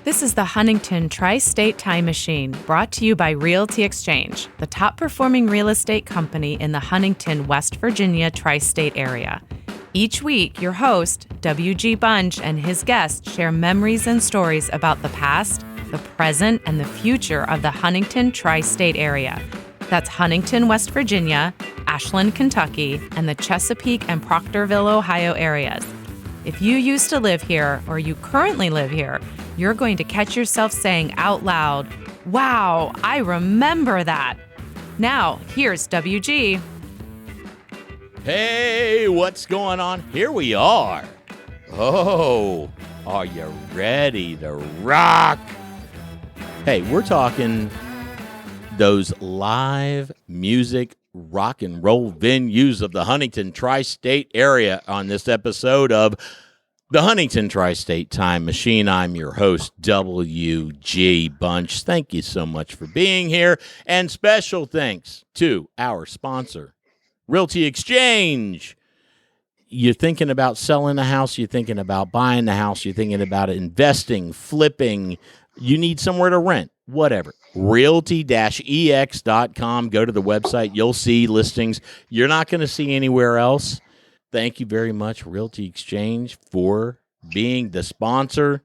This is the Huntington Tri-State Time Machine, brought to you by Realty Exchange, the top-performing real estate company in the Huntington, West Virginia Tri-State Area. Each week, your host, W.G. Bunch, and his guests share memories and stories about the past, the present, and the future of the Huntington Tri-State Area. That's Huntington, West Virginia, Ashland, Kentucky, and the Chesapeake and Proctorville, Ohio areas. If you used to live here or you currently live here, you're going to catch yourself saying out loud, "Wow, I remember that." Now, here's WG. Hey, what's going on? Here we are. Oh, are you ready to rock? Hey, we're talking those live music rock and roll venues of the Huntington Tri-State Area on this episode of the Huntington Tri-State Time Machine. I'm your host, W.G. Bunch. Thank you so much for being here. And special thanks to our sponsor, Realty Exchange. You're thinking about selling a house, you're thinking about buying the house, you're thinking about investing, flipping, you need somewhere to rent, whatever. Realty-ex.com. Go to the website. You'll see listings you're not going to see anywhere else. Thank you very much, Realty Exchange, for being the sponsor.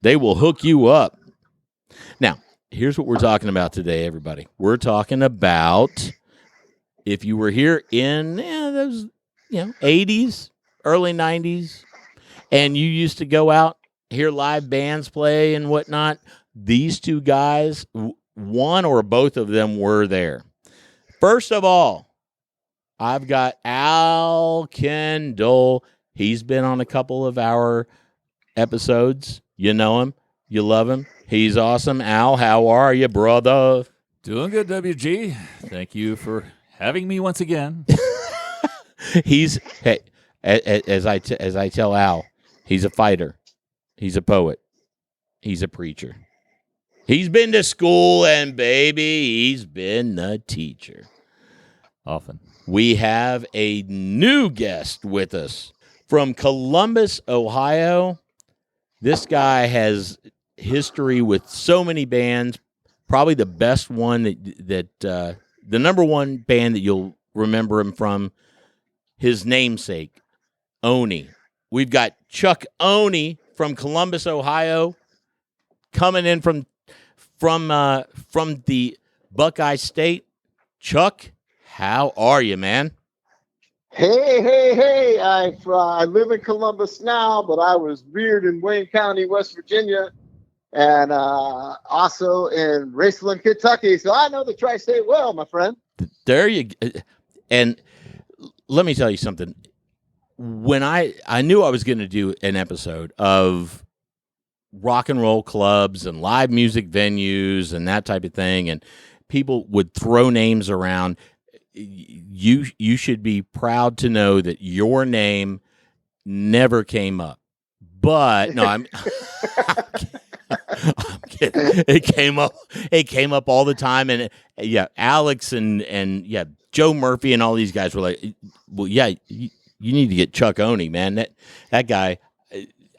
They will hook you up. Now, here's what we're talking about today, everybody. We're talking about if you were here in those 80s, early 90s, and you used to go out, hear live bands play and whatnot, these two guys, one or both of them were there. First of all, I've got Al Kendall. He's been on a couple of our episodes. You know him. You love him. He's awesome. Al, how are you, brother? Doing good, WG. Thank you for having me once again. As I tell Al, he's a fighter. He's a poet. He's a preacher. He's been to school, and baby, he's been the teacher. Often. We have a new guest with us from Columbus, Ohio. This guy has history with so many bands. Probably the best one that the number one band that you'll remember him from, his namesake, Oney. We've got Chuck Oney from Columbus, Ohio, coming in from the Buckeye State. Chuck, how are you, man? Hey. I live in Columbus now, but I was reared in Wayne County, West Virginia, and also in Raceland, Kentucky. So I know the Tri-State well, my friend. There you go. And let me tell you something. When I knew I was going to do an episode of rock and roll clubs and live music venues and that type of thing, and people would throw names around, you should be proud to know that your name never came up. But no, I'm kidding. It came up all the time, and Alex and Joe Murphy and all these guys were like, well, you need to get Chuck Oney, man. That guy,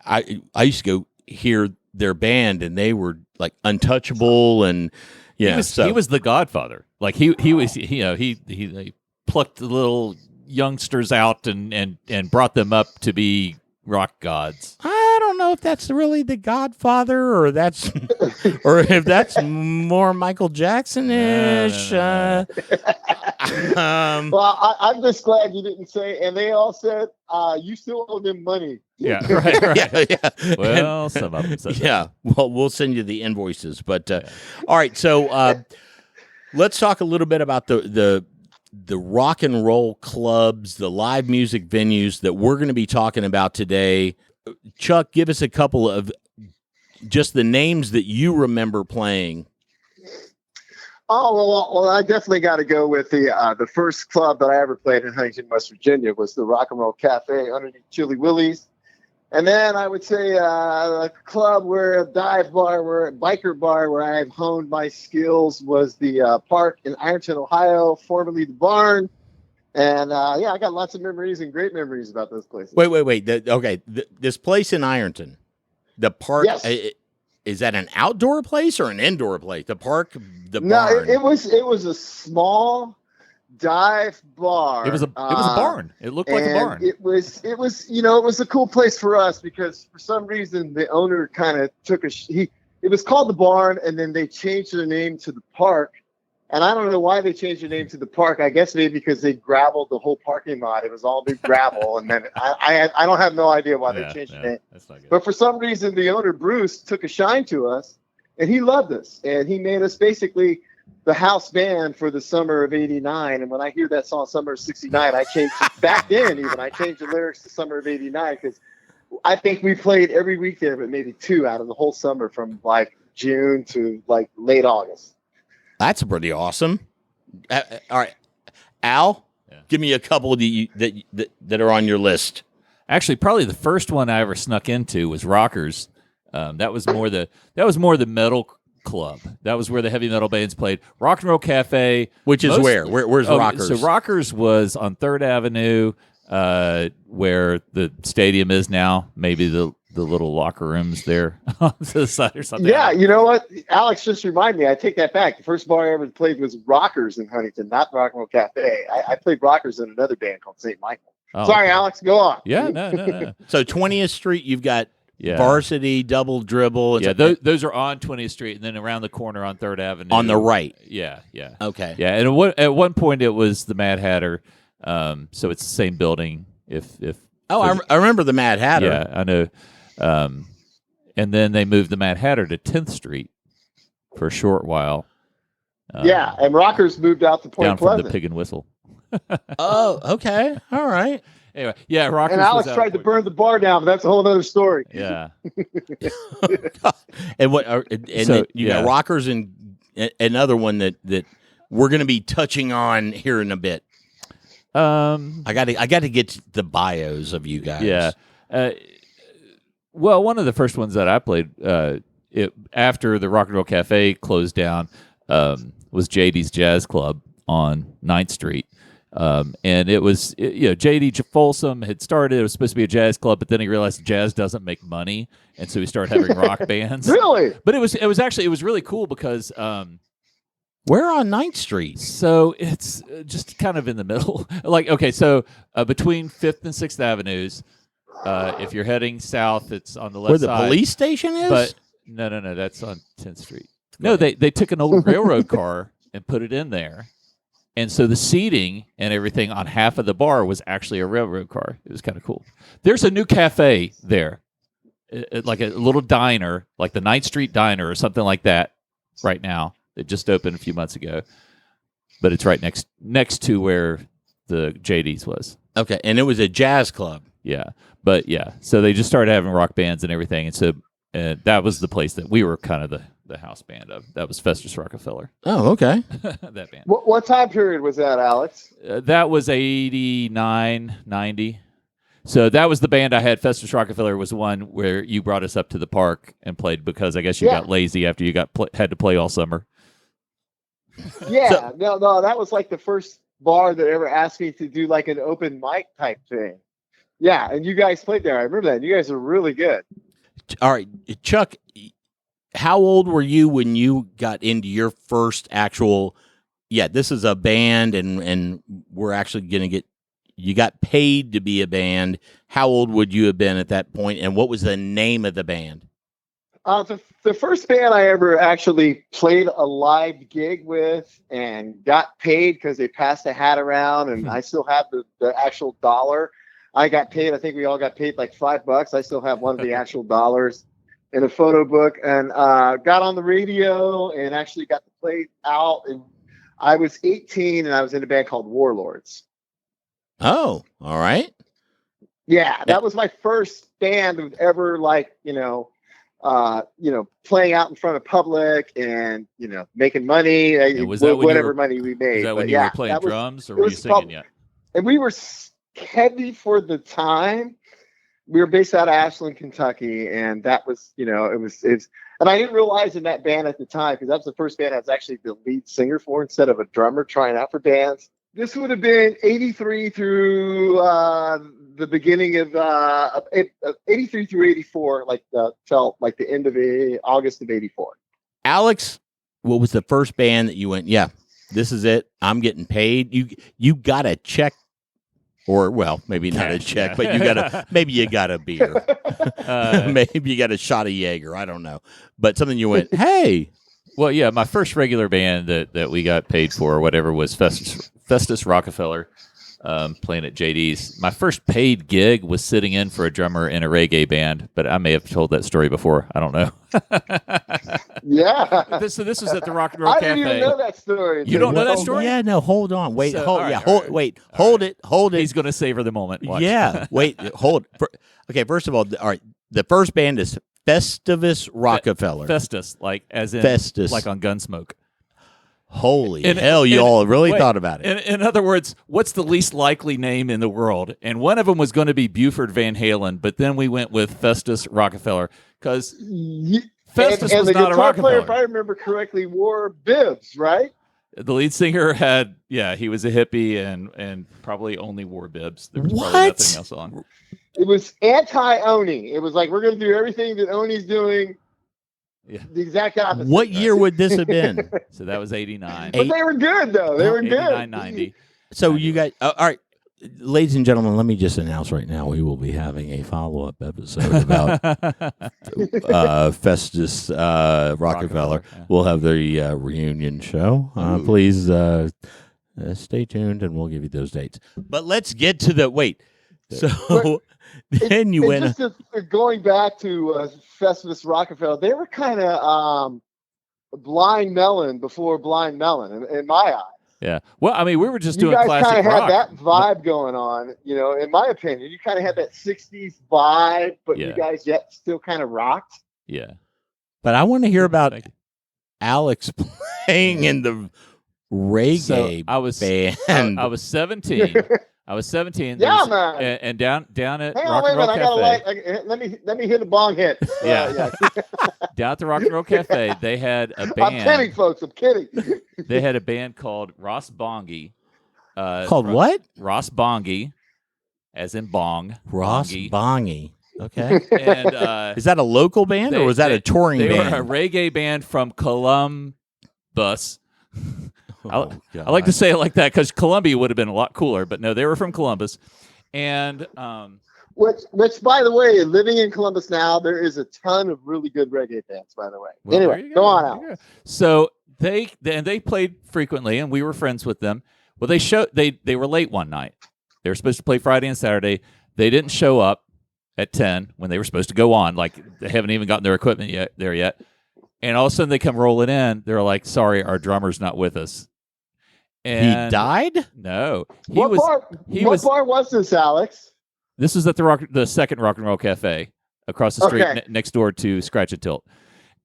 I used to go hear their band, and they were like Untouchable, and he was the Godfather. Like he plucked the little youngsters out and brought them up to be rock gods. I don't know if that's really the Godfather, or that's or if that's more Michael Jackson-ish. No. Well, I'm just glad you didn't say. And they all said you still owe them money. Yeah, right. Yeah. Well, some of them said that. Well, we'll send you the invoices. But all right, so let's talk a little bit about the rock and roll clubs, the live music venues that we're going to be talking about today. Chuck, give us a couple of just the names that you remember playing. Oh, well, I definitely got to go with the first club that I ever played in Huntington, West Virginia was the Rock and Roll Cafe underneath Chili Willie's. And then I would say a club a biker bar where I've honed my skills was the park in Ironton, Ohio, formerly the Barn. And I got lots of memories and great memories about those places. Wait. Okay, this place in Ironton, the park. Yes. is that an outdoor place or an indoor place? The park, the No, barn. it was a small dive bar. It was a barn. It looked like a and barn. It was it was a cool place for us because for some reason the owner kind of took it was called the barn, and then they changed their name to the park. And I don't know why they changed the name to the park. I guess maybe because they gravelled the whole parking lot. It was all new gravel, and then I don't have no idea why they changed the name. That's not good. But for some reason, the owner Bruce took a shine to us, and he loved us, and he made us basically the house band for the summer of '89. And when I hear that song, "Summer of '69," I changed back then. Even I changed the lyrics to "Summer of '89" because I think we played every week there, but maybe 2 out of the whole summer from like June to like late August. That's pretty awesome. All right, Al, give me a couple that are on your list. Actually, probably the first one I ever snuck into was Rockers. That was more the metal club. That was where the heavy metal bands played. Rock and Roll Cafe, Which is where's Rockers? So Rockers was on 3rd Avenue, where the stadium is now. Maybe the little locker rooms there on the side or something. Yeah, you know what? Alex just reminded me. I take that back. The first bar I ever played was Rockers in Huntington, not Rock and Roll Cafe. I played Rockers in another band called St. Michael. Oh, Sorry, okay. Alex, go on. Yeah, no. So 20th Street, you've got Varsity, Double Dribble. Yeah, those are on 20th Street, and then around the corner on 3rd Avenue. On the right. Yeah. Okay. Yeah, and at one point it was the Mad Hatter, so it's the same building. I remember the Mad Hatter. Yeah, I know. And then they moved the Mad Hatter to 10th Street for a short while. Yeah, and Rockers moved out to Point down Pleasant. from the Pig and Whistle. Oh, okay. All right. Anyway, yeah, Rockers. And Alex was out tried at to Point- burn the bar down, but that's a whole other story. Yeah. And you got Rockers and another one that we're going to be touching on here in a bit. I got to get to the bios of you guys. Yeah. Well, one of the first ones that I played after the Rock and Roll Cafe closed down was JD's Jazz Club on 9th Street. And it was, JD Folsom had started. It was supposed to be a jazz club, but then he realized jazz doesn't make money, and so he started having rock bands. Really? But it was really cool because Where on 9th Street? so it's just kind of in the middle. Between 5th and 6th Avenues. If you're heading south, it's on the left Where the side. police station is? But no, that's on 10th Street. No, they took an old railroad car and put it in there. And so the seating and everything on half of the bar was actually a railroad car. It was kind of cool. There's a new cafe there, like a little diner, like the 9th Street Diner or something like that right now. It just opened a few months ago. But it's right next to where the JD's was. Okay, and it was a jazz club. Yeah. But yeah, so they just started having rock bands and everything. And so that was the place that we were kind of the house band of. That was Festus Rockefeller. Oh, okay. That band. What time period was that, Alex? That was 89, 90. So that was the band I had. Festus Rockefeller was one where you brought us up to the park and played because I guess you got lazy after you had to play all summer. Yeah, no, that was like the first bar that ever asked me to do like an open mic type thing. Yeah, and you guys played there. I remember that. You guys are really good. All right, Chuck, how old were you when you got into your first actual, this is a band and we're actually going to get, you got paid to be a band. How old would you have been at that point, and what was the name of the band? The first band I ever actually played a live gig with and got paid because they passed a hat around, and I still have the actual dollar. I got paid. I think we all got paid like $5. I still have one of the actual dollars in a photo book, and got on the radio and actually got to play out. And I was 18 and I was in a band called Warlords. Oh, all right. Yeah, that was my first band of ever playing out in front of public and, making money, was that when whatever money we made. Is that when you were playing drums or were you singing yet? And we were heavy for the time. We were based out of Ashland, Kentucky, and that was, it's, and I didn't realize in that band at the time, because that was the first band I was actually the lead singer for instead of a drummer trying out for bands. This would have been 83 through the beginning of 83 through 84, felt like the end of August of 84. Alex, what was the first band that you went, yeah, this is it, I'm getting paid? You got a check, or, well, maybe not a check, but maybe you got a beer. Maybe you got a shot of Jaeger, I don't know. But something you went, hey. Well, yeah, my first regular band that we got paid for or whatever was Festus Rockefeller, playing at JD's. My first paid gig was sitting in for a drummer in a reggae band, but I may have told that story before. I don't know. Yeah. This was at the Rock and Roll Cafe. I didn't even know that story. You don't know that story? Yeah, no, hold on. Wait, So, hold, all right, yeah, all hold, right. wait, All hold right. it, hold it. He's going to savor the moment. Watch. Yeah, wait, hold. Okay, first of all right, the first band is Festivus Rockefeller. Festus, like as in Festus. like on Gunsmoke. Holy hell, you all really wait, thought about it. In other words, what's the least likely name in the world? And one of them was going to be Buford Van Halen, but then we went with Festus Rockefeller because Festus and was the not a guitar player, Rockefeller. if I remember correctly, wore bibs, right? The lead singer he was a hippie and probably only wore bibs. There was probably What? nothing else on. It was anti-Oni. It was like, we're going to do everything that Oni's doing. Yeah. The exact opposite. What year would this have been? So that was 89. But they were good, though. They were 89, good. 90. So you guys, all right, ladies and gentlemen, let me just announce right now we will be having a follow-up episode about Festus Rockefeller. Yeah. We'll have the reunion show. Please stay tuned, and we'll give you those dates. But let's get to the wait. So then you went. Just going back to Festivus Rockefeller, they were kind of Blind Melon before Blind Melon, in my eyes. Yeah. Well, I mean, we were just You doing guys classic kind of rock. had that vibe going on, in my opinion. You kind of had that 60s vibe, but Yeah. you guys yet still kind of rocked. Yeah. But I want to hear about Thank you. Alex playing in the reggae So I was band. I was 17. I was 17. Yeah, There's- man. And down at Hang on, Rock wait and a Roll minute. Cafe. Let me hit a bong hit. Yeah. Down at the Rock and Roll Cafe, they had a I'm kidding, band. folks. I'm kidding. They had a band called Ross Bongi. Called what? Ross Bongi, as in bong. Ross Bongi. Bongi. Okay. And Is that a local band or was that a touring they band? were a reggae band from Columbus. Oh, I like to say it like that because Columbia would have been a lot cooler, but no, they were from Columbus. And Which, by the way, living in Columbus now, there is a ton of really good reggae bands, by the way. well, Anyway, there you go on there out. you go. So they played frequently, and we were friends with them. Well, they were late one night. They were supposed to play Friday and Saturday. They didn't show up at 10 when they were supposed to go on. Like, they haven't even gotten their equipment yet. And all of a sudden, they come rolling in. They're like, "Sorry, our drummer's not with us." And He died? No, What bar was this, Alex? This is at the second Rock and Roll Cafe across the street, Okay. next door to Scratch and Tilt.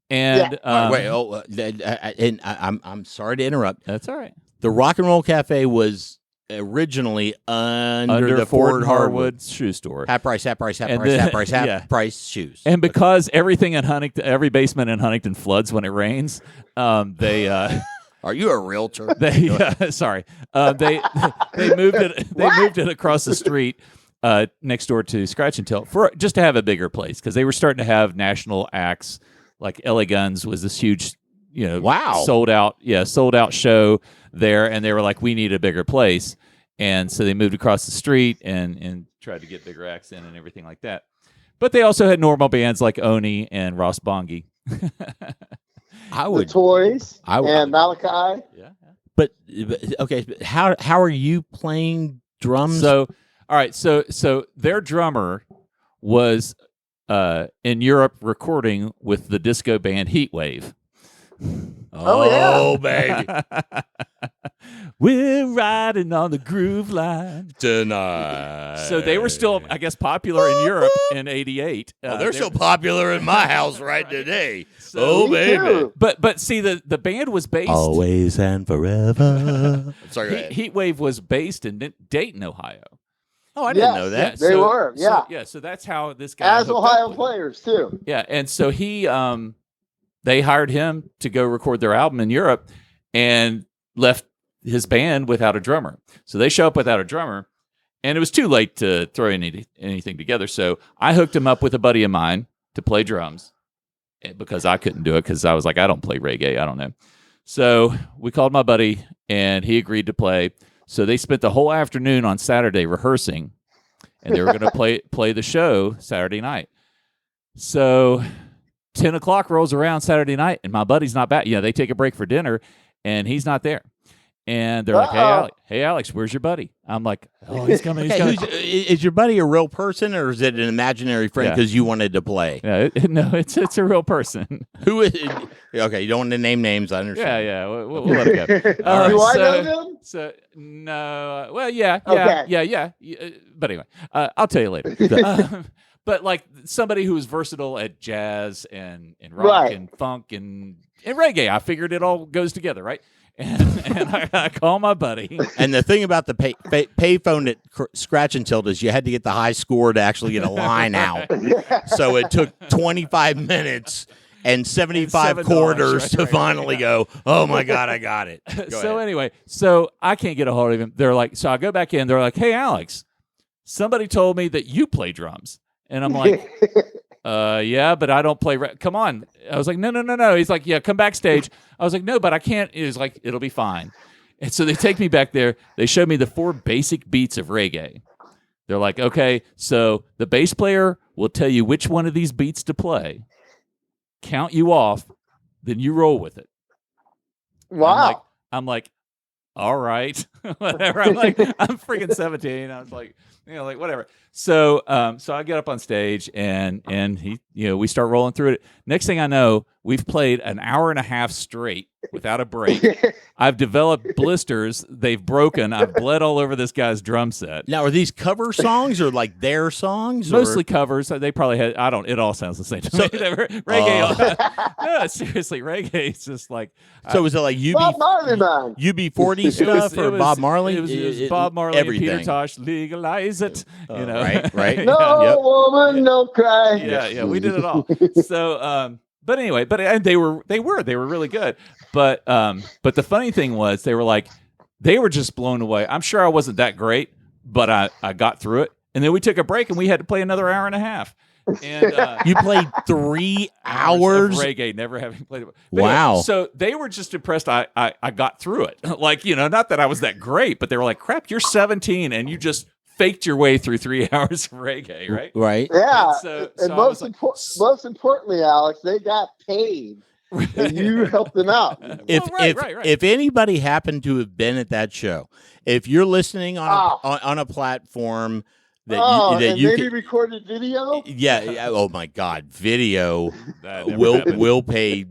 And And I'm sorry to interrupt. that's all right. The Rock and Roll Cafe was originally under the Ford Harwood shoe store. half price And then- yeah. price shoes. And because everything in Huntington, every basement in Huntington floods when it rains, they Are you a realtor? they moved it. They moved it across the street next door to Scratch and Tilt for just to have a bigger place because they were starting to have national acts like LA Guns was this huge, Wow. sold out show there, and they were like, we need a bigger place, and so they moved across the street and tried to get bigger acts in and everything like that. But they also had normal bands like Oni and Ross Bongi. The Toys and Malachi. Yeah. But okay, but how are you playing drums? So, all right. So their drummer was in Europe recording with the disco band Heatwave. oh baby, We're riding on the groove line tonight. So they were still, I guess, popular in Europe in '88. they're still popular in my house right today. So- Me too. But see, the band was based. Always and forever. Sorry, go ahead. Heatwave was based in Dayton, Ohio. Oh, I didn't Yes. know that. They were, yeah. So that's how this guy As hooked up Ohio with them. players, too. Yeah, and so they hired him to go record their album in Europe and left his band without a drummer. So they show up without a drummer, and it was too late to throw anything together. So I hooked him up with a buddy of mine to play drums because I couldn't do it because I was like, I don't play reggae. I don't know. So we called my buddy, and he agreed to play. So they spent the whole afternoon on Saturday rehearsing, and they were going to play the show Saturday night. So 10 o'clock rolls around Saturday night, and my buddy's not back. They take a break for dinner, and he's not there. And they're like, hey, Alex, where's your buddy? I'm like, oh, he's coming. He's coming. Is your buddy a real person, or is it an imaginary friend because you wanted to play? No, it's a real person. Who is? Okay, you don't want to name names. I understand. Yeah. We'll let it go. Do I know them? So no. Well, yeah. But anyway, I'll tell you later. But like somebody who is versatile at jazz and rock and funk and reggae, I figured it all goes together, right? And I call my buddy. And the thing about the payphone at Scratch and Tilt is you had to get the high score to actually get a line out. So it took 25 minutes and 75 quarters to finally go, oh, my God, I got it. Anyway, so I can't get a hold of him. They're like, so I go back in. They're like, hey, Alex, somebody told me that you play drums. And I'm like, yeah, but I don't play. Come on. I was like, no. He's like, yeah, come backstage. I was like, no, but I can't. He was like, it'll be fine. And so they take me back there. They showed me the 4 basic beats of reggae. They're like, okay, so the bass player will tell you which one of these beats to play, count you off, then you roll with it. Wow. I'm like, all right, whatever. I'm freaking 17. I was like, whatever. So I get up on stage and he, we start rolling through it. Next thing I know, we've played an hour and a half straight without a break. I've developed blisters. They've broken. I've bled all over this guy's drum set. Now, are these cover songs or like their songs? Mostly covers. They probably had, it all sounds the same to me. Reggae. No, seriously, reggae is just like. So was it like Bob Marley, man? UB40 stuff or Bob Marley? It was Bob Marley everything. And Peter Tosh, legalize it. Right. No woman, no cry. Yeah, we did it all. So, but anyway, they were really good. But the funny thing was they were just blown away. I'm sure I wasn't that great, but I got through it. And then we took a break and we had to play another hour and a half. And you played 3 hours of reggae, never having played it. Wow. Yeah, so they were just impressed I got through it. Like, not that I was that great, but they were like, crap, you're 17 and you just faked your way through 3 hours of reggae, right? Right. Yeah. And most importantly, Alex, they got paid. And you helped them out. If anybody happened to have been at that show, if you're listening on a platform that you maybe recorded video. Yeah. Oh my God, video. We'll pay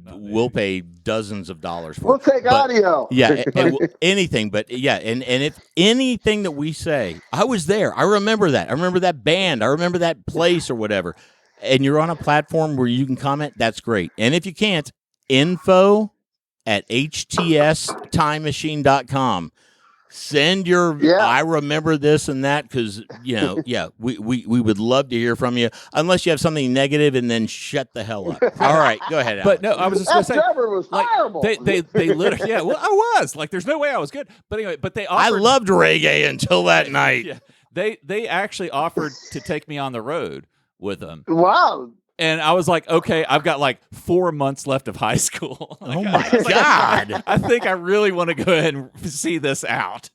dozens of dollars for. We'll take audio. Yeah, anything. But yeah, and if anything that we say, I was there. I remember that. I remember that band. I remember that place or whatever. And you're on a platform where you can comment. That's great. And if you can't, info at HTSTimemachine.com. Send your I remember this and that because we would love to hear from you unless you have something negative and then shut the hell up. All right, go ahead. But no, I was just going to say Trevor was horrible. They literally I was like there's no way I was good. But anyway, they offered, I loved reggae until that night. Yeah, they actually offered to take me on the road with them. Wow. And I was like, okay, I've got like 4 months left of high school. Oh my God. I think I really want to go ahead and see this out,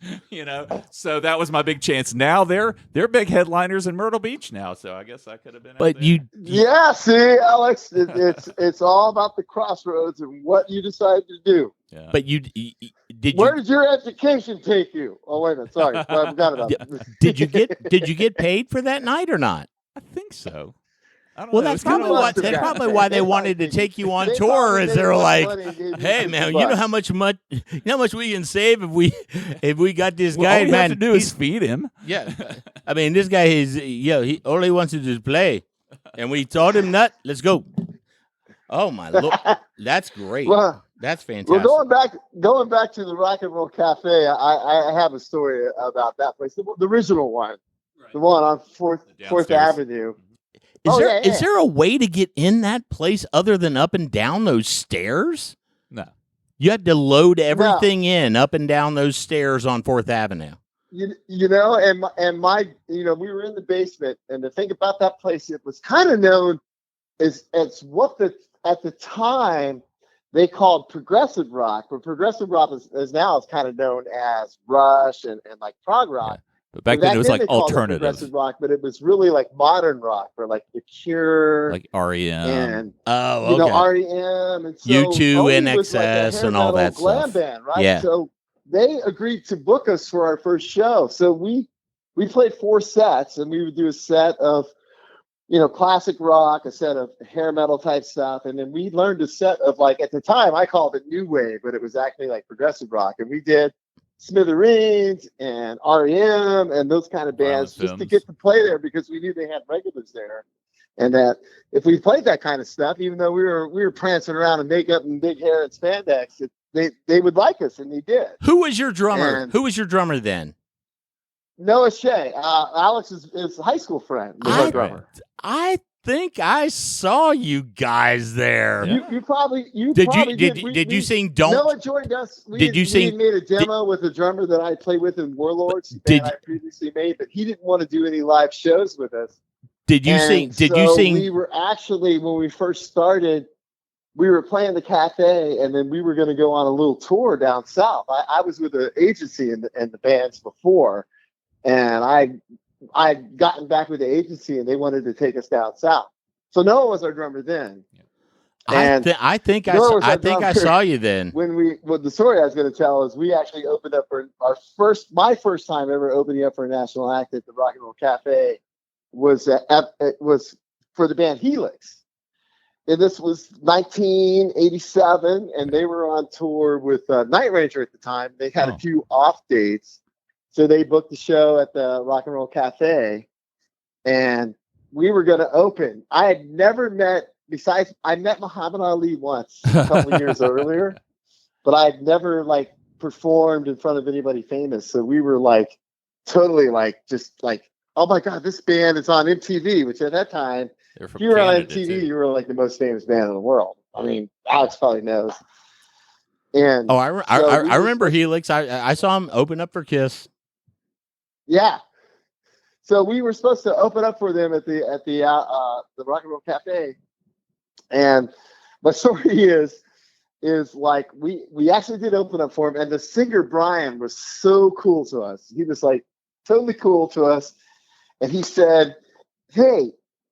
So that was my big chance. Now they're big headliners in Myrtle Beach now. So I guess I could have been But out there. Yeah, see, Alex, it's all about the crossroads and what you decide to do. Yeah. But Where did your education take you? Oh, wait a minute. Sorry. I forgot about that. Did you get paid for that night or not? I think so. Well, that's probably why they wanted to take you on tour. Is they're like, "Hey, man, you know how much we can save if we got this guy. All you man, have to do is feed him." Yeah, I mean, this guy is he all he wants to do is play, and we told him that. Let's go. Oh my Lord, that's great. Well, that's fantastic. Well, going back to the Rock and Roll Cafe, I have a story about that place, the original one, the one on Fourth Avenue. Is there a way to get in that place other than up and down those stairs? No. You had to load everything in up and down those stairs on 4th Avenue. You know, and my we were in the basement, and the thing about that place, it was kind of known as what at the time they called progressive rock, but progressive rock is now is kind of known as Rush and like prog rock. Yeah. But back then it was like alternative progressive rock, but it was really like modern rock for like The Cure, like REM, and REM, and so U2, NXS, like and all that glam stuff. Band, right? Yeah. So they agreed to book us for our first show. So we played 4 sets, and we would do a set of classic rock, a set of hair metal type stuff, and then we learned a set of, like, at the time I called it new wave, but it was actually like progressive rock, and we did Smithereens and REM and those kind of bands just to get to play there, because we knew they had regulars there, and that if we played that kind of stuff, even though we were prancing around in makeup and big hair and spandex, they would like us, and they did. Who was your drummer? Who was your drummer then? Noah Shea. Alex is a high school friend. My drummer. I think I saw you guys there. You probably did you sing Don't? Noah joined us. We made a demo with a drummer that I played with in Warlords that I previously made, but he didn't want to do any live shows with us. Did you sing? We were actually, when we first started, we were playing the cafe, and then we were going to go on a little tour down south. I was with an agency in the bands before, and I'd gotten back with the agency, and they wanted to take us down south. So Noah was our drummer then. And I think I saw you then. The story I was going to tell is we actually opened up for my first time ever opening up for a national act at the Rock and Roll Cafe was for the band Helix. And this was 1987, and they were on tour with Night Ranger at the time. They had a few off dates, so they booked the show at the Rock and Roll Cafe, and we were going to open. I had never met, I met Muhammad Ali once a couple of years earlier, but I had never performed in front of anybody famous. So we were totally oh my God, this band is on MTV, which at that time, if you were on MTV, you were the most famous band in the world. I mean, Alex probably knows. And I remember Helix. I saw him open up for Kiss. Yeah. So we were supposed to open up for them at the Rock and Roll Cafe, and my story is we actually did open up for him, and the singer Brian was so cool to us. He was totally cool to us, and he said, "Hey,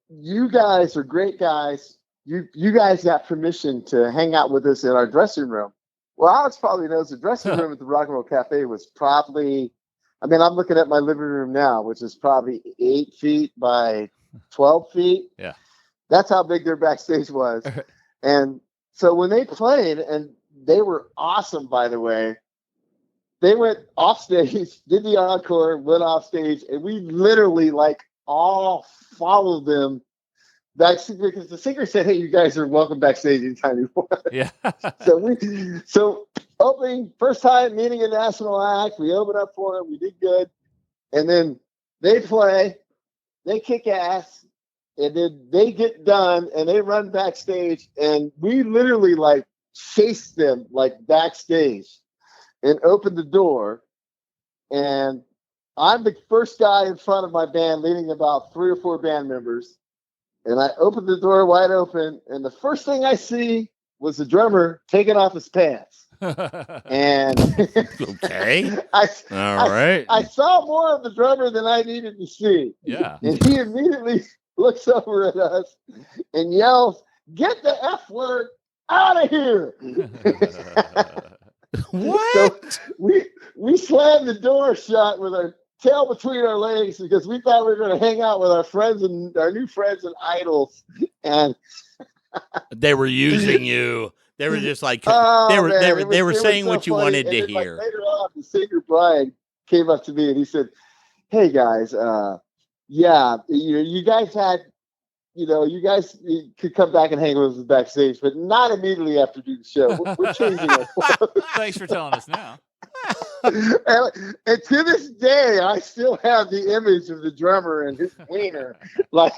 you guys are great guys. You guys got permission to hang out with us in our dressing room." Well, Alex probably knows the dressing room at the Rock and Roll Cafe was probably, I'm looking at my living room now, which is probably 8 feet by 12 feet. Yeah. That's how big their backstage was. And so when they played, and they were awesome, by the way, they went off stage, did the encore, went off stage, and we literally all followed them back, because the singer said, "Hey, you guys are welcome backstage anytime you want." Yeah. So opening, first time meeting a national act, we open up for them, we did good, and then they play, they kick ass, and then they get done and they run backstage, and we literally chased them backstage and opened the door, and I'm the first guy in front of my band, leading about 3 or 4 band members. And I opened the door wide open, and the first thing I see was the drummer taking off his pants. And okay, all right. I saw more of the drummer than I needed to see. Yeah. And he immediately looks over at us and yells, "Get the F word out of here!" What? So we slammed the door shut with our tail between our legs, because we thought we were going to hang out with our friends and our new friends and idols, and they were using you. They were just they were saying what you wanted to hear. Later on, the singer Brian came up to me and he said, "Hey guys, you guys had, you guys could come back and hang with us backstage, but not immediately after doing the show. We're changing our clothes." Thanks for telling us now. And to this day, I still have the image of the drummer and his wiener. God.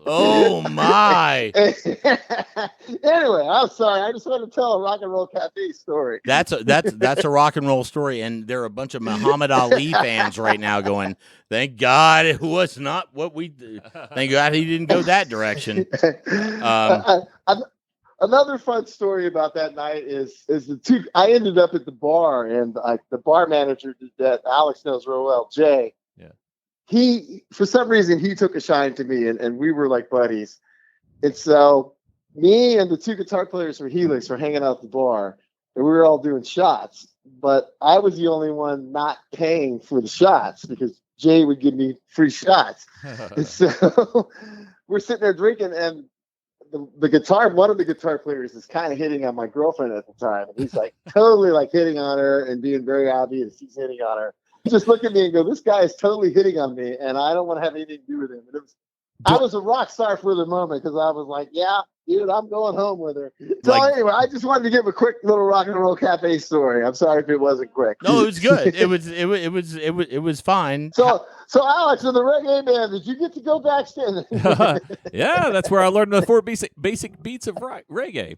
Oh my! Anyway, I'm sorry. I just wanted to tell a rock and roll cafe story. That's a rock and roll story, and there are a bunch of Muhammad Ali fans right now going, "Thank God it was not what we. Thank God he didn't go that direction." Another fun story about that night is the two. I ended up at the bar, and the bar manager that Alex knows real well, Jay. Yeah. He, for some reason, he took a shine to me, and we were like buddies. And so me and the two guitar players from Helix were hanging out at the bar, and we were all doing shots. But I was the only one not paying for the shots because Jay would give me free shots. And so we're sitting there drinking, and one of the guitar players is kind of hitting on my girlfriend at the time. And he's like totally like hitting on her and being very obvious he's hitting on her. Just look at me and go, this guy is totally hitting on me, and I don't want to have anything to do with him. And I was a rock star for the moment because I was like, yeah, dude, I'm going home with her. So anyway, I just wanted to give a quick little rock and roll cafe story. I'm sorry if it wasn't quick. No, it was good. It was fine. So Alex, in the reggae band, did you get to go backstage? Yeah, that's where I learned the 4 basic beats of reggae.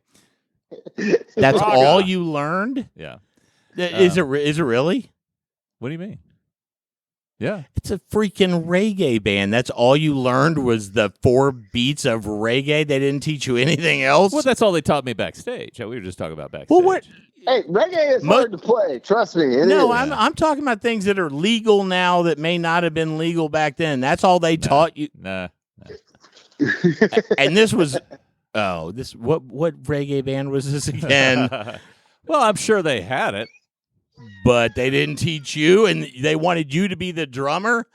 That's all you learned? Yeah. Is it really? What do you mean? Yeah. It's a freaking reggae band. That's all you learned was the 4 beats of reggae? They didn't teach you anything else? Well, that's all they taught me backstage. We were just talking about backstage. Well, what? Hey, reggae is hard to play. Trust me. No, I'm talking about things that are legal now that may not have been legal back then. That's all they taught you. Nah. And this was what reggae band was this again? Well, I'm sure they had it. But they didn't teach you, and they wanted you to be the drummer?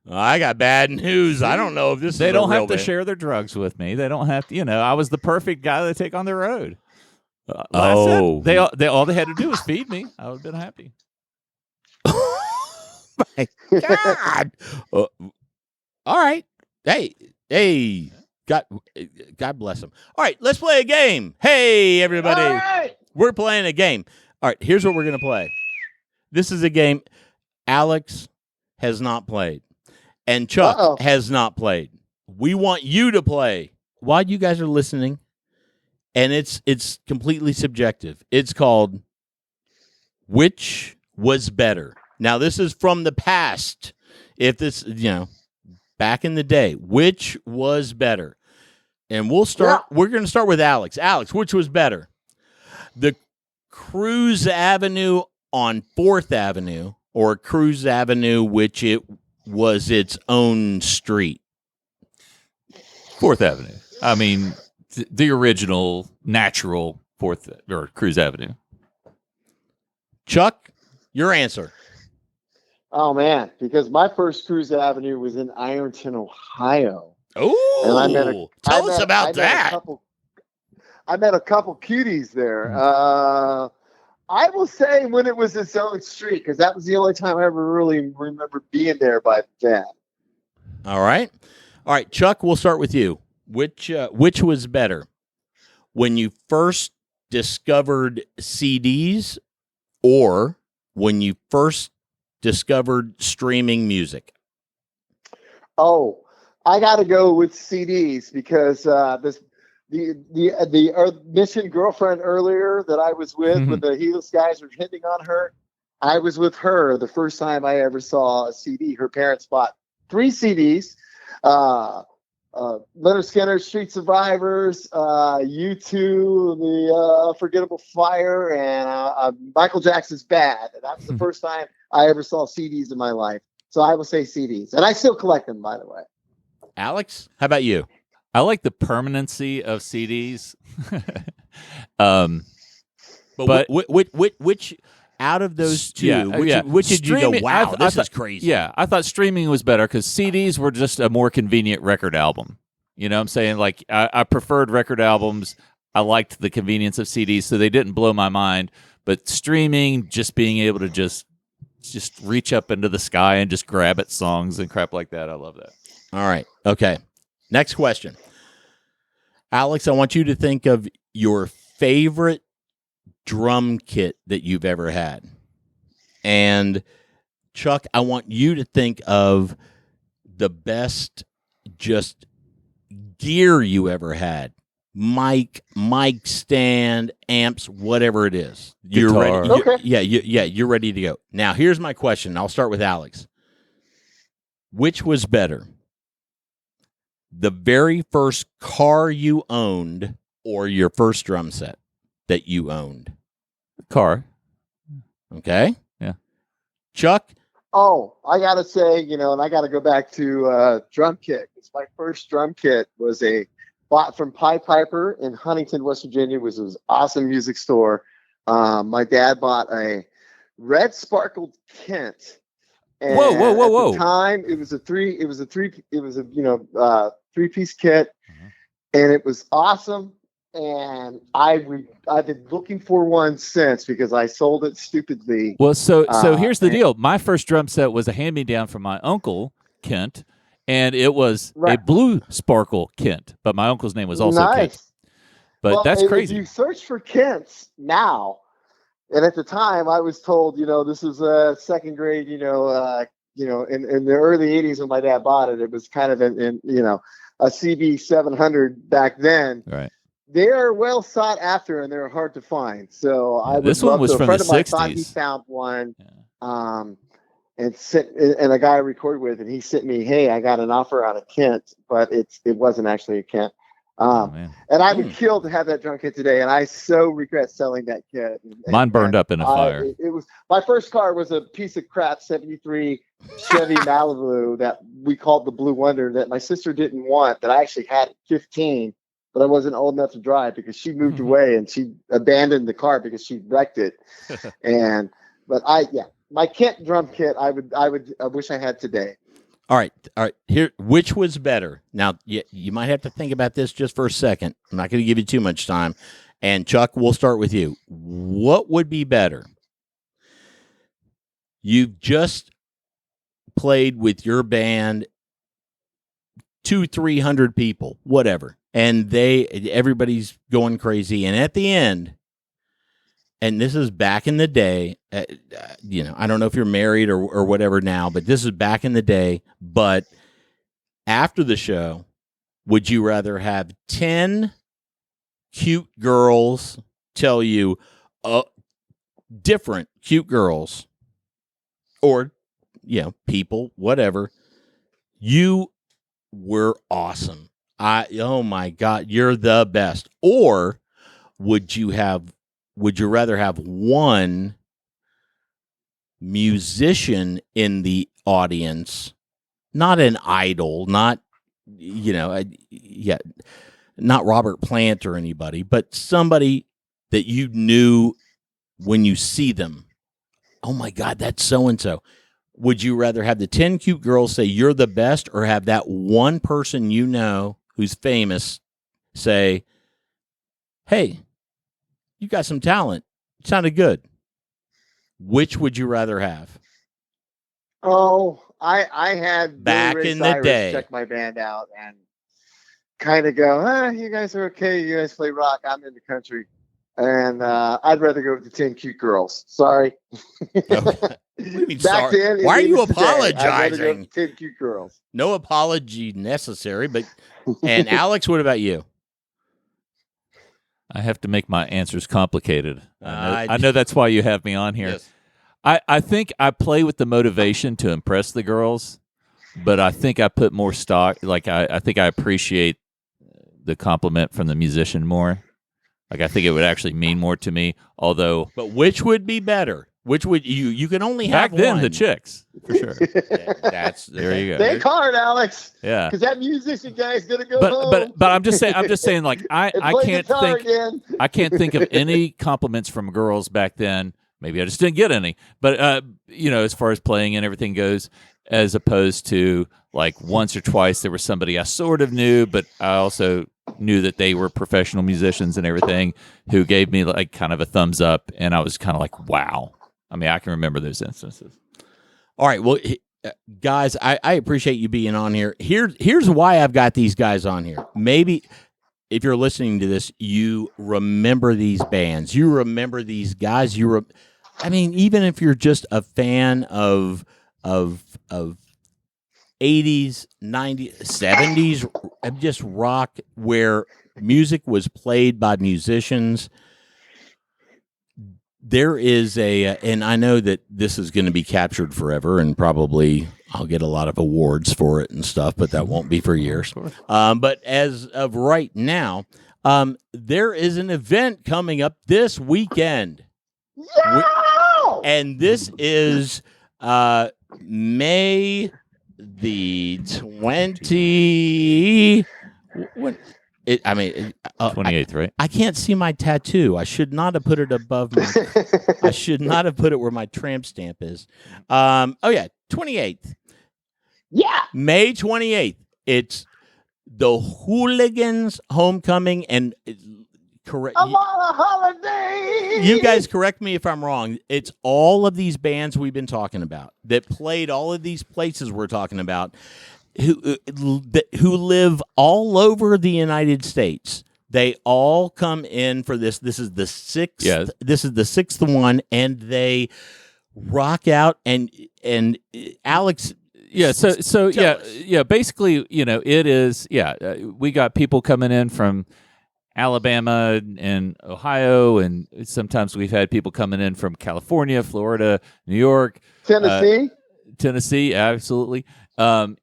I got bad news. I don't know if this They is don't a real have to band. share their drugs with me. They don't have to, I was the perfect guy to take on the road. Oh. They all they had to do was feed me. I would have been happy. My God. All right. Hey. God bless them. All right, let's play a game. Hey, everybody. All right. We're playing a game. All right, here's what we're going to play. This is a game Alex has not played, and Chuck has not played. We want you to play while you guys are listening, and it's completely subjective. It's called Which Was Better? Now, this is from the past. If this, back in the day, which was better? And we'll start. Yeah. We're going to start with Alex. Alex, which was better? The Cruz Avenue on 4th Avenue or Cruz Avenue, which it was its own street? 4th Avenue. I mean, the original natural 4th or Cruz Avenue. Chuck, your answer. Oh, man, because my first Cruz Avenue was in Ironton, Ohio. Oh, tell us about that. I met a couple cuties there. I will say when it was its own street, because that was the only time I ever really remember being there by then. All right. Chuck, we'll start with you. Which was better? When you first discovered CDs or when you first discovered streaming music? Oh, I got to go with CDs because the mission girlfriend earlier that I was with when the Helix guys were hitting on her, I was with her the first time I ever saw a CD. Her parents bought 3 CDs. Leonard Skinner, Street Survivors, U2, The Unforgettable Fire, and Michael Jackson's Bad. And that was the first time I ever saw CDs in my life. So I will say CDs. And I still collect them, by the way. Alex, how about you? I like the permanency of CDs. But which out of those two, which did you go, wow, this is crazy? Yeah, I thought streaming was better because CDs were just a more convenient record album. You know what I'm saying? Like, I preferred record albums. I liked the convenience of CDs, so they didn't blow my mind. But streaming, just being able to just reach up into the sky and just grab at songs and crap like that, I love that. All right. Okay. Next question. Alex, I want you to think of your favorite drum kit that you've ever had. And Chuck, I want you to think of the best just gear you ever had. Mic stand, amps, whatever it is. You're Guitar. ready. Okay. You're ready to go. Now, here's my question. I'll start with Alex. Which was better? The very first car you owned or your first drum set that you owned? Car. Okay. Yeah. Chuck? Oh, I gotta say, and I gotta go back to drum kit. It's my first drum kit was bought from Pied Piper in Huntington, West Virginia, which was an awesome music store. My dad bought a red sparkled Kent. And Whoa! At the time, it was a three-piece kit, and it was awesome. And I've been looking for one since because I sold it stupidly. Well, so here's the deal. My first drum set was a hand-me-down from my uncle, Kent, and it was a blue sparkle Kent, but my uncle's name was also Kent. But that's crazy. If you search for Kents now, and at the time I was told, this is a second grade, in the early 80s when my dad bought it, it was kind of in a CB 700 back then. Right. They are well sought after and they're hard to find. So this one was from the 60s. Thought he found one, and a guy I recorded with, and he sent me, "Hey, I got an offer on a Kent, but it wasn't actually a Kent." And I would kill to have that drum kit today, and I so regret selling that kit. Mine burned up in a fire. It was my first car was a piece of crap '73 Chevy Malibu that we called the Blue Wonder that my sister didn't want, that I actually had at 15. But I wasn't old enough to drive because she moved away and she abandoned the car because she wrecked it. My Kent drum kit, I wish I had today. All right. Here, which was better? Now, you might have to think about this just for a second. I'm not going to give you too much time. And Chuck, we'll start with you. What would be better? You've just played with your band 200-300 people, whatever. And everybody's going crazy. And at the end, and this is back in the day, I don't know if you're married or whatever now, but this is back in the day. But after the show, would you rather have 10 cute girls tell you, different cute girls, or, people, whatever, you were awesome. Oh my God, you're the best. Or would you rather have one musician in the audience, not an idol, not Robert Plant or anybody, but somebody that you knew when you see them? Oh my God, that's so-and-so. Would you rather have the 10 cute girls say you're the best, or have that one person who's famous say, "Hey, you got some talent. It sounded good"? Which would you rather have? Oh, I had back in the day check my band out and kind of go, you guys are okay. You guys play rock. I'm in the country. And I'd rather go with the 10 cute girls. Sorry. What do you mean, back sorry? then, why are you today, I'd rather go apologizing? with 10 cute girls. No apology necessary. But and Alex, what about you? I have to make my answers complicated. I know that's why you have me on here. Yes. I think I play with the motivation to impress the girls, but I think I put more stock. Like I think I appreciate the compliment from the musician more. Like I think it would actually mean more to me. Although, but which would be better? Which would you can only have back then one. the chicks for sure. There you go. Think hard, Alex. Yeah, because that musician guy's gonna go home. But I'm just saying like I can't think of any compliments from girls back then. Maybe I just didn't get any. But as far as playing and everything goes, as opposed to like once or twice there was somebody I sort of knew, but I also knew that they were professional musicians and everything, who gave me like kind of a thumbs up, and I was kind of like, wow. I mean, I can remember those instances. All right, well, guys, I appreciate you being on here. Here's why I've got these guys on here. Maybe if you're listening to this, you remember these bands, you remember these guys. Even if you're just a fan of 80s, 90s, 70s, just rock where music was played by musicians. There is and I know that this is going to be captured forever, and probably I'll get a lot of awards for it and stuff, but that won't be for years. But as of right now, there is an event coming up this weekend. And this is May the 20. 28th, right? I can't see my tattoo. I should not have put it above my. I should not have put it where my tramp stamp is. 28th. Yeah, May 28th. It's the Hooligans Homecoming, and correct. I'm on a holiday. You guys correct me if I'm wrong. It's all of these bands we've been talking about that played all of these places we're talking about, who live all over the United States. They all come in for this. This is the sixth. Yes. This is the sixth one, and they rock out. And Alex. Yeah. So yeah. Basically, it is. Yeah, we got people coming in from Alabama and Ohio, and sometimes we've had people coming in from California, Florida, New York, Tennessee, absolutely. That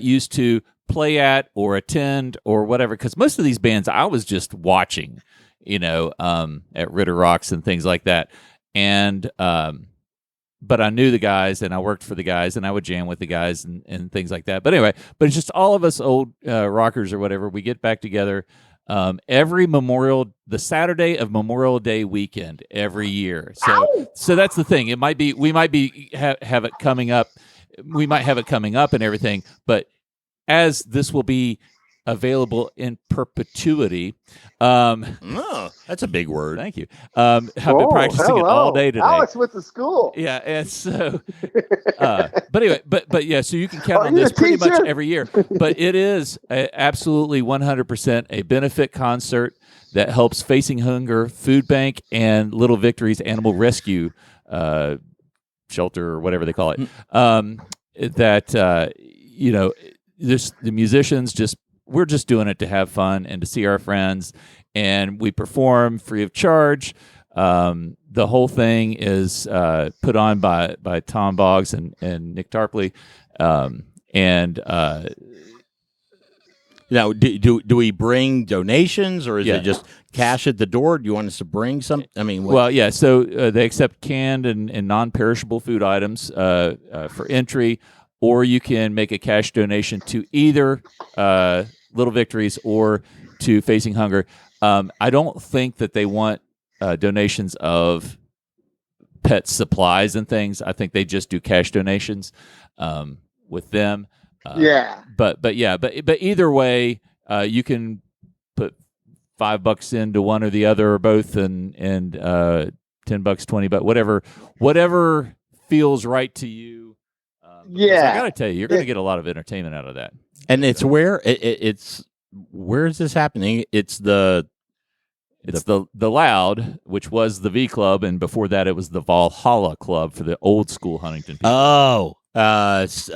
used to play at or attend or whatever, because most of these bands I was just watching, at Ritter Rocks and things like that, and but I knew the guys and I worked for the guys and I would jam with the guys and things like that. But anyway, it's just all of us old rockers or whatever. We get back together every the Saturday of Memorial Day weekend every year. So that's the thing. We might have it coming up. We might have it coming up and everything, but as this will be available in perpetuity. That's a big word. Thank you. I've been practicing it all day today. Alex went to school. Yeah, and so, but anyway, but yeah, so you can count on this pretty much every year. But it is absolutely 100% a benefit concert that helps Facing Hunger Food Bank and Little Victories Animal Rescue Shelter or whatever they call it. The musicians we're just doing it to have fun and to see our friends, and we perform free of charge. The whole thing is put on by Tom Boggs and Nick Tarpley. Now, do we bring donations, or is it just cash at the door? Do you want us to bring some? I mean, well, yeah. So they accept canned and non-perishable food items for entry. Or you can make a cash donation to either Little Victories or to Facing Hunger. I don't think that they want donations of pet supplies and things. I think they just do cash donations with them. But either way, you can put $5 into one or the other or both, and $10, $20, whatever feels right to you. I got to tell you, you're going to get a lot of entertainment out of that. And it's where where is this happening? It's the Loud, which was the V Club, and before that it was the Valhalla Club for the old school Huntington people. Oh, 6th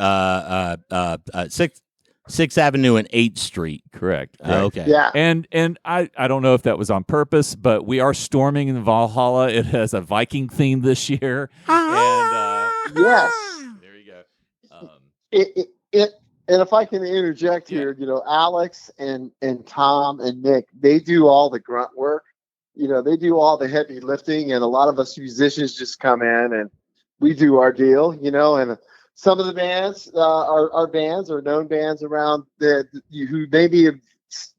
Avenue and 8th Street. Correct. Okay. Yeah. And I don't know if that was on purpose, but we are storming the Valhalla. It has a Viking theme this year. And yes. There you go. And if I can interject here, Alex and Tom and Nick, they do all the grunt work. They do all the heavy lifting, and a lot of us musicians just come in and we do our deal, and some of the bands are bands or known bands around who maybe have,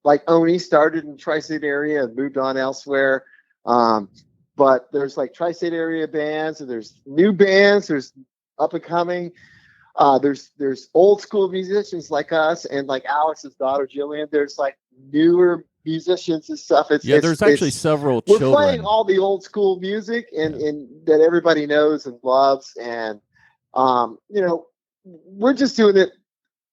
like Oney, started in the Tri-State area and moved on elsewhere. But there's like Tri-State area bands, and there's new bands, there's up and coming. There's old school musicians like us and like Alex's daughter Jillian. There's like newer musicians and stuff. There's actually several we're children. playing all the old school music and that everybody knows and loves, and we're just doing it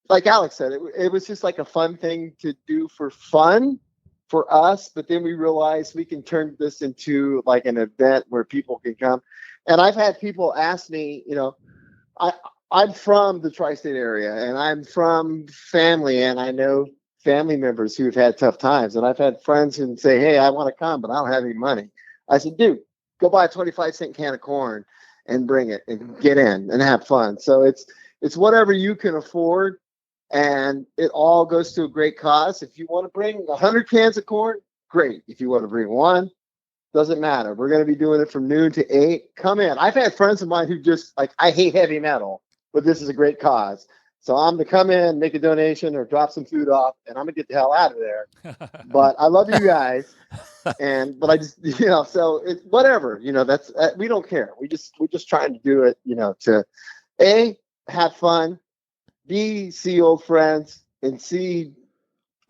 like Alex said. It was just like a fun thing to do for fun for us, but then we realized we can turn this into like an event where people can come. And I've had people ask me, I'm from the Tri-State area, and I'm from family, and I know family members who've had tough times. And I've had friends who say, "Hey, I want to come, but I don't have any money." I said, "Dude, go buy a 25-cent can of corn and bring it and get in and have fun." So it's whatever you can afford, and it all goes to a great cause. If you want to bring 100 cans of corn, great. If you want to bring one, doesn't matter. We're going to be doing it from noon to 8. Come in. I've had friends of mine who just like, I hate heavy metal, but this is a great cause. So I'm going to come in, make a donation or drop some food off, and I'm going to get the hell out of there. But I love you guys. But I just, so it's whatever, that's, we don't care. We're just trying to do it, to A, have fun, B, see old friends, and C,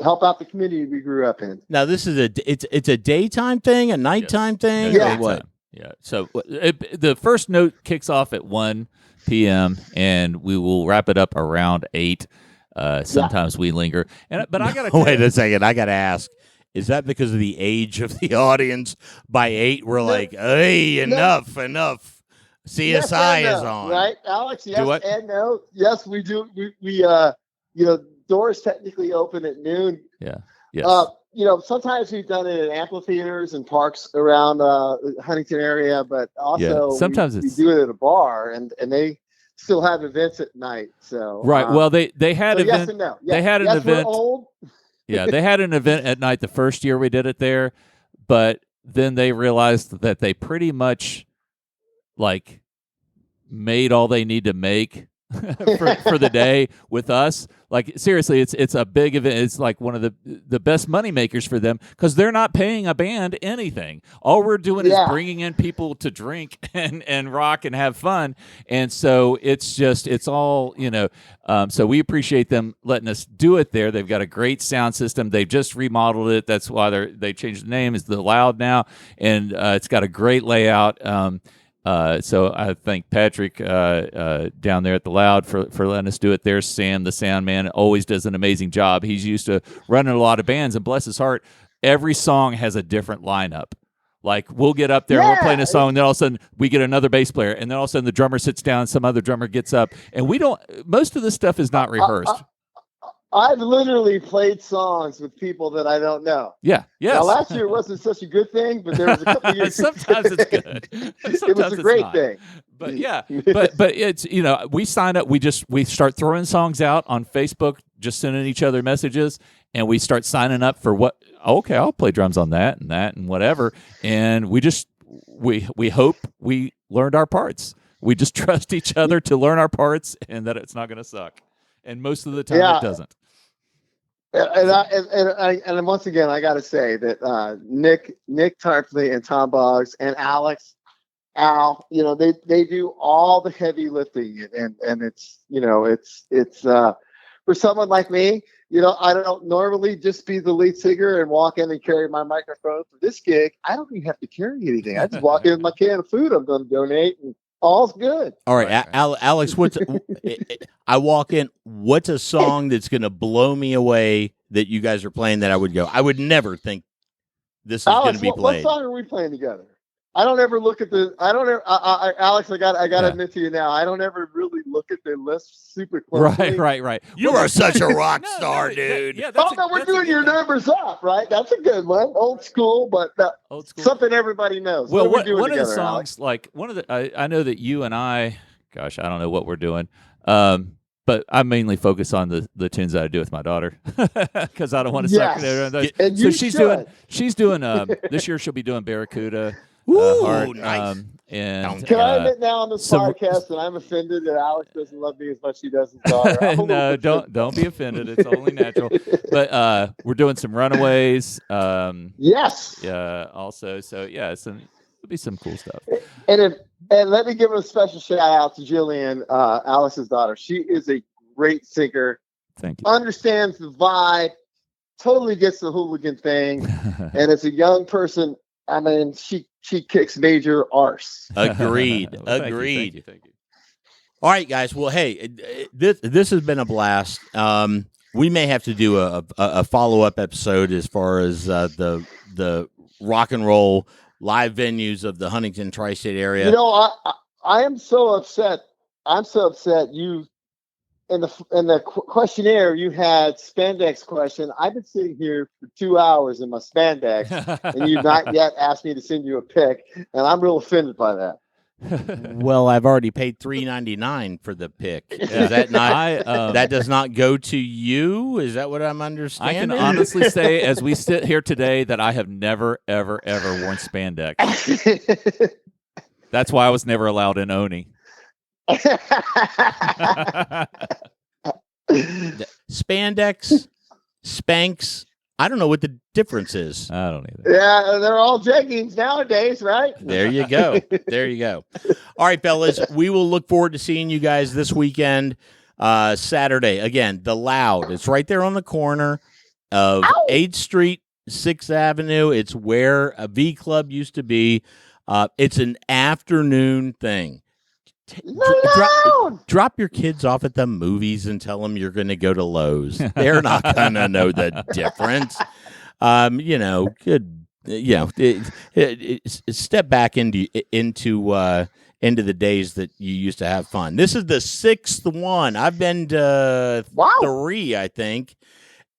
help out the community we grew up in. Now this is it's a daytime thing, a nighttime thing, Yeah. or what? Yeah. So the first note kicks off at 1 p.m. and we will wrap it up around 8. Sometimes we linger. But I gotta wait a second. I gotta ask. Is that because of the age of the audience? By 8, we're like, hey, enough. CSI is on, right, Alex? Yes, do what? and no. Yes, we do. We doors technically open at noon. Yeah. Yes. Sometimes we've done it in amphitheaters and parks around the Huntington area, but also sometimes we do it at a bar, and they still have events at night. So right. Well, they had event. Yes and no. They had an event. We're old. Yeah, they had an event at night the first year we did it there, but then they realized that they pretty much like made all they need to make for the day with us. Like seriously, it's a big event. It's like one of the best money makers for them because they're not paying a band anything. All we're doing is bringing in people to drink and rock and have fun. And so it's all so we appreciate them letting us do it there. They've got a great sound system. They've just remodeled it. That's why they changed the name. It's the Loud now, and it's got a great layout. So I thank Patrick down there at the Loud for letting us do it there. Sam, the sound man, always does an amazing job. He's used to running a lot of bands, and bless his heart, every song has a different lineup. Like we'll get up there, we're playing a song, and then all of a sudden we get another bass player, and then all of a sudden the drummer sits down, some other drummer gets up, and most of this stuff is not rehearsed. I've literally played songs with people that I don't know. Yeah, yes. Now, last year wasn't such a good thing, but there was a couple years. Sometimes it's good. Sometimes it was a great thing. But yeah, but it's we sign up. We start throwing songs out on Facebook, just sending each other messages, and we start signing up for what. Okay, I'll play drums on that and whatever. And we hope we learned our parts. We just trust each other to learn our parts, and that it's not going to suck. And most of the time, it doesn't. And once again, I got to say that Nick Tarpley and Tom Boggs and Al, they do all the heavy lifting, and it's for someone like me, I don't normally just be the lead singer and walk in and carry my microphone. For this gig, I don't even have to carry anything. I just walk in with my can of food I'm going to donate, and all's good. All right, Alex, I walk in, what's a song that's going to blow me away that you guys are playing that I would go, I would never think this is going to be played? What song are we playing together? I don't ever look at Alex, I got to admit to you now, I don't ever really look at the list super closely. Right. You are such a rock star, dude. Yeah, we're doing your numbers up, right? That's a good one. Old school, but old school. Something everybody knows. Well, what are we doing one together, of the songs, Alex? like one of the, I know that you and I don't know what we're doing. But I mainly focus on the tunes that I do with my daughter because I don't want to suck it. And so she's doing this year she'll be doing Barracuda. Ooh, nice. And can I admit now on this podcast that I'm offended that Alex doesn't love me as much as he does his daughter? No, don't be offended. It's only natural. But we're doing some Runaways. Yes. Yeah. Also, so yeah, it'll be some cool stuff. And let me give a special shout out to Jillian, Alex's daughter. She is a great singer. Thank you. Understands the vibe. Totally gets the hooligan thing. And as a young person, I mean, she kicks major arse. Agreed. Well, Agreed. Thank you. All right, guys. Well, hey, this has been a blast. We may have to do a follow-up episode as far as the rock and roll live venues of the Huntington Tri-State area. I am so upset I'm so upset. You in the questionnaire you had spandex question. I've been sitting here for 2 hours in my spandex, and you've not yet asked me to send you a pic, and I'm real offended by that. Well, I've already paid $3.99 for the pick. Is that not? That does not go to you. Is that what I'm I understanding? can honestly say, as we sit here today, that I have never, ever, ever worn spandex. That's why I was never allowed in Oney. Spandex, Spanx. I don't know what the difference is. I don't either. Yeah, they're all jeggings nowadays, right? There you go. There you go. All right, fellas, we will look forward to seeing you guys this weekend, Saturday. Again, the Loud. It's right there on the corner of 8th Street, 6th Avenue. It's where a V Club used to be. It's an afternoon thing. Drop your kids off at the movies and tell them you're going to go to Lowe's. They're not going to know the difference. Step back into the days that you used to have fun. This is the 6th one. I've been to 3, I think.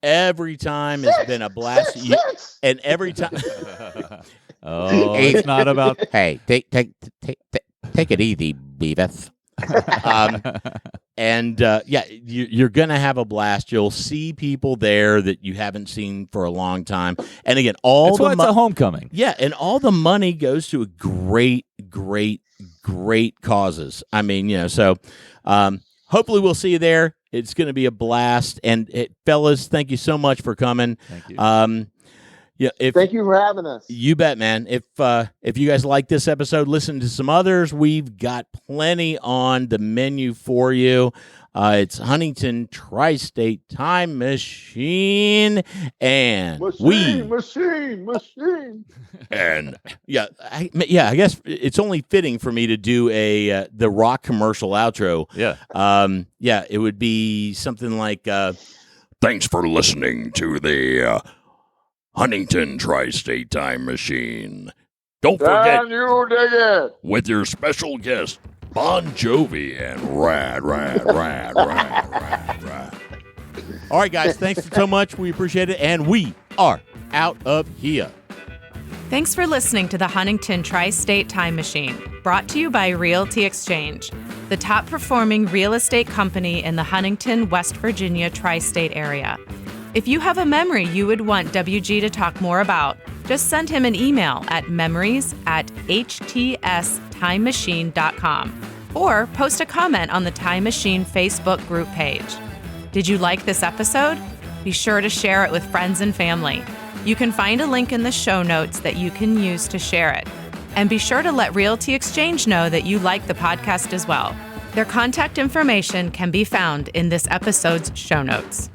Every time it's been a blast. And every time. It's not about. Hey, take it easy, Beavis. You're going to have a blast. You'll see people there that you haven't seen for a long time. And again, That's why it's a homecoming. Yeah, and all the money goes to a great causes. I mean, so hopefully we'll see you there. It's going to be a blast. And fellas, thank you so much for coming. Thank you. Thank you for having us. You bet, man. If you guys like this episode, listen to some others. We've got plenty on the menu for you. It's Huntington Tri-State Time Machine, and machine. And I guess it's only fitting for me to do the rock commercial outro. Yeah. It would be something like, "Thanks for listening to the Huntington Tri-State Time Machine. Don't forget, Can you dig it? with your special guest, Bon Jovi and Rad. All right, guys, thanks so much. We appreciate it, and we are out of here. Thanks for listening to the Huntington Tri-State Time Machine, brought to you by Realty Exchange, the top performing real estate company in the Huntington, West Virginia Tri-State Area. If you have a memory you would want WG to talk more about, just send him an email at memories@htstimemachine.com or post a comment on the Time Machine Facebook group page. Did you like this episode? Be sure to share it with friends and family. You can find a link in the show notes that you can use to share it. And be sure to let Realty Exchange know that you like the podcast as well. Their contact information can be found in this episode's show notes.